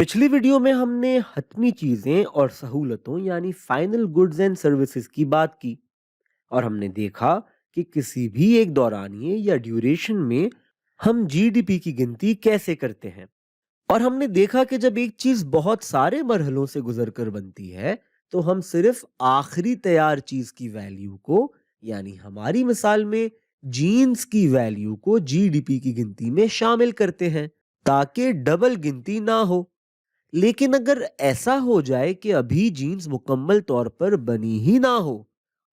पिछली वीडियो में हमने हतमी चीजें और सहूलतों यानी फाइनल गुड्स एंड सर्विसेज की बात की और हमने देखा कि किसी भी एक दौरानिए या ड्यूरेशन में हम जीडीपी की गिनती कैसे करते हैं। और हमने देखा कि जब एक चीज बहुत सारे मरहलों से गुजरकर बनती है तो हम सिर्फ आखिरी तैयार चीज की वैल्यू को यानी हमारी मिसाल में जीन्स की वैल्यू को जीडीपी की गिनती में शामिल करते हैं ताकि डबल गिनती ना हो। लेकिन अगर ऐसा हो जाए कि अभी जीन्स मुकम्मल तौर पर बनी ही ना हो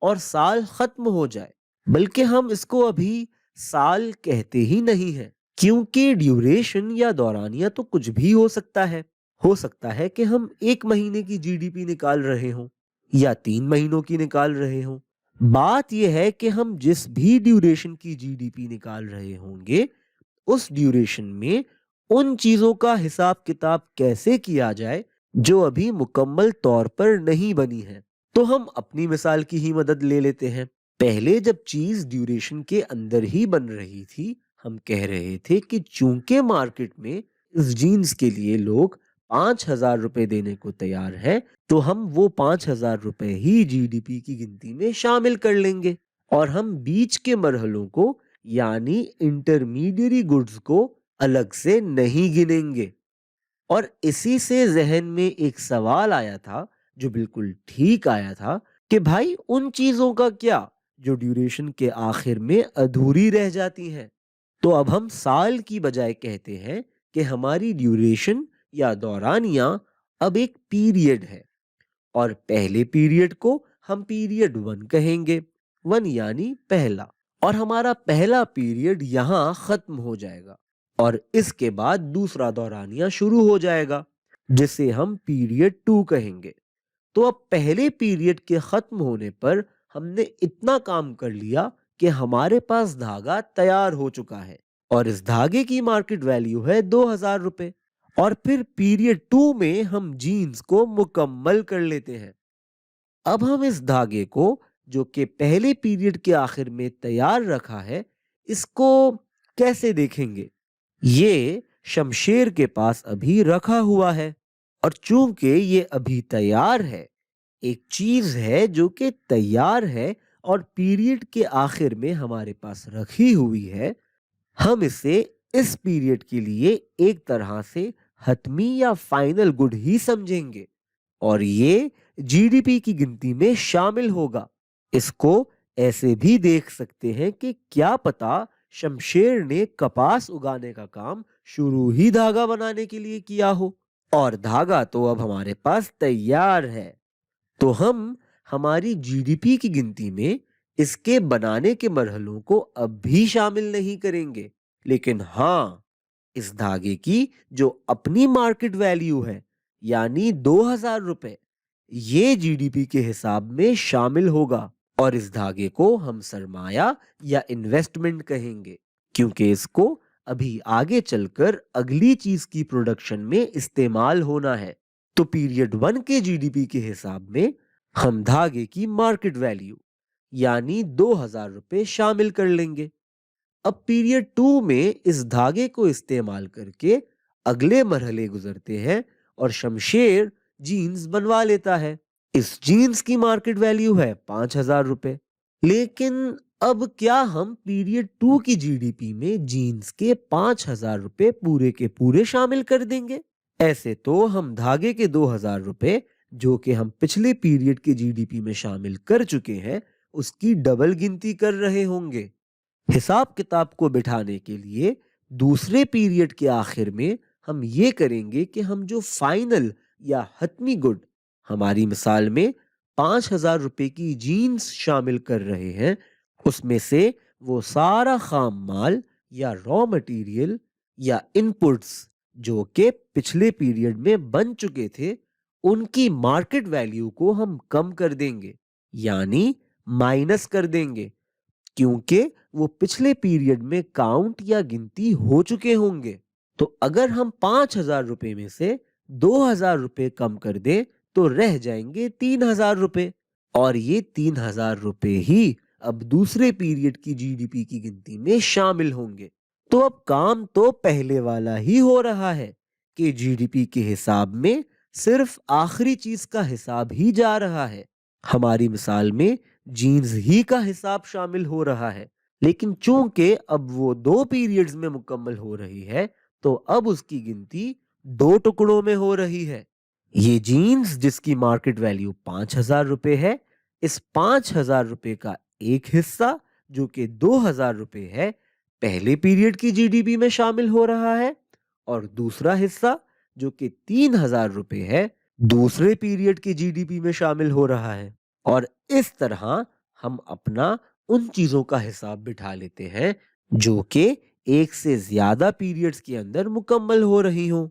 और साल खत्म हो जाए, बल्कि हम इसको अभी साल कहते ही नहीं हैं, क्योंकि ड्यूरेशन या दौरानिया तो कुछ भी हो सकता है। हो सकता है कि हम 1 महीने की जीडीपी निकाल रहे हों या 3 महीनों की निकाल रहे हों। बात यह है कि हम जिस भी ड्यूरेशन की जीडीपी निकाल रहे होंगे उस ड्यूरेशन में उन चीजों का हिसाब किताब कैसे किया जाए जो अभी मुकम्मल तौर पर नहीं बनी है। तो हम अपनी मिसाल की ही मदद ले लेते हैं। पहले जब चीज ड्यूरेशन के अंदर ही बन रही थी, हम कह रहे थे कि चूंकि मार्केट में इस जीन्स के लिए लोग 5,000 रुपए देने को तैयार हैं, तो हम वो 5,000 रुपए ही जीडीपी की गिनती में शामिल कर लेंगे और हम बीच के मरहलों को यानी इंटरमीडियरी गुड्स को अलग से नहीं गिनेंगे। और इसी से जहन में एक सवाल आया था, जो बिल्कुल ठीक आया था, कि भाई उन चीजों का क्या जो ड्यूरेशन के आखिर में अधूरी रह जाती हैं। तो अब हम साल की बजाय कहते हैं कि हमारी ड्यूरेशन या दौरानिया अब एक पीरियड है और पहले पीरियड को हम पीरियड 1 कहेंगे। 1 यानी पहला। और हमारा पहला पीरियड यहाँ खत्म हो जाएगा और इसके बाद दूसरा दौरानिया शुरू हो जाएगा जिसे हम पीरियड 2 कहेंगे। तो अब पहले पीरियड के खत्म होने पर हमने इतना काम कर लिया कि हमारे पास धागा तैयार हो चुका है और इस धागे की मार्केट वैल्यू है 2,000 रुपए। और फिर पीरियड 2 में हम जीन्स को मुकम्मल कर लेते हैं। अब हम इस धागे को, जो कि पहले पीरियड के आखिर में तैयार रखा है, इसको कैसे देखेंगे? ये शमशेर के पास अभी रखा हुआ है और चूंकि ये अभी तैयार है, एक चीज है जो कि तैयार है और पीरियड के आखिर में हमारे पास रखी हुई है, हम इसे इस पीरियड के लिए एक तरह से हतमी या फाइनल गुड ही समझेंगे और ये जीडीपी की गिनती में शामिल होगा। इसको ऐसे भी देख सकते हैं कि क्या पता शमशेर ने कपास उगाने का काम शुरू ही धागा बनाने के लिए किया हो और धागा तो अब हमारे पास तैयार है। तो हम हमारी जीडीपी की गिनती में इसके बनाने के मरहलों को अब भी शामिल नहीं करेंगे, लेकिन हाँ, इस धागे की जो अपनी मार्केट वैल्यू है यानी 2,000 रुपए, ये जीडीपी के हिसाब में शामिल होगा और इस धागे को हम सरमाया या इन्वेस्टमेंट कहेंगे, क्योंकि इसको अभी आगे चलकर अगली चीज की प्रोडक्शन में इस्तेमाल होना है। तो पीरियड 1 के जीडीपी के हिसाब में हम धागे की मार्केट वैल्यू यानी 2,000 रुपए शामिल कर लेंगे। अब पीरियड 2 में इस धागे को इस्तेमाल करके अगले मरहले गुजरते हैं और शमशेर जीन्स बनवा लेता है। इस जीन्स की मार्केट वैल्यू है 5,000 रुपए। लेकिन अब क्या हम पीरियड 2 की जीडीपी में जीन्स के 5,000 रुपए पूरे के पूरे शामिल कर देंगे? ऐसे तो हम धागे के 2,000 रुपए, जो कि हम पिछले पीरियड के जीडीपी में शामिल कर चुके हैं, उसकी डबल गिनती कर रहे होंगे। हिसाब किताब को बिठाने के लिए दूसरे पीरियड के आखिर में हम ये करेंगे कि हम जो फाइनल या हतमी गुड, हमारी मिसाल में 5,000 रुपए की जीन्स शामिल कर रहे हैं, उसमें से वो सारा खाम माल या रॉ मटेरियल या इनपुट्स जो कि पिछले पीरियड में बन चुके थे, उनकी मार्केट वैल्यू को हम कम कर देंगे यानी माइनस कर देंगे, क्योंकि वो पिछले पीरियड में काउंट या गिनती हो चुके होंगे। तो अगर हम 5,000 रुपए में से 2,000 रुपए कम कर दें तो रह जाएंगे 3,000 रुपए और ये 3,000 रुपए ही अब दूसरे पीरियड की जीडीपी की गिनती में शामिल होंगे। तो अब काम तो पहले वाला ही हो रहा है कि जीडीपी के हिसाब में सिर्फ आखिरी चीज का हिसाब ही जा रहा है। हमारी मिसाल में जीन्स ही का हिसाब शामिल हो रहा है, लेकिन चूंकि अब वो 2 पीरियड्स में मुकम्मल हो रही है, तो अब उसकी गिनती 2 टुकड़ों में हो रही है। ये जीन्स जिसकी मार्केट वैल्यू 5,000 रुपए है, इस 5,000 रुपए का एक हिस्सा जो कि 2,000 रुपए है, पहले पीरियड की जीडीपी में शामिल हो रहा है, और दूसरा हिस्सा जो कि 3,000 रुपए है, दूसरे पीरियड की जीडीपी में शामिल हो रहा है। और इस तरह हम अपना उन चीजों का हिसाब बिठा लेते हैं जो कि एक से ज्यादा पीरियड्स के अंदर मुकम्मल हो रही हों।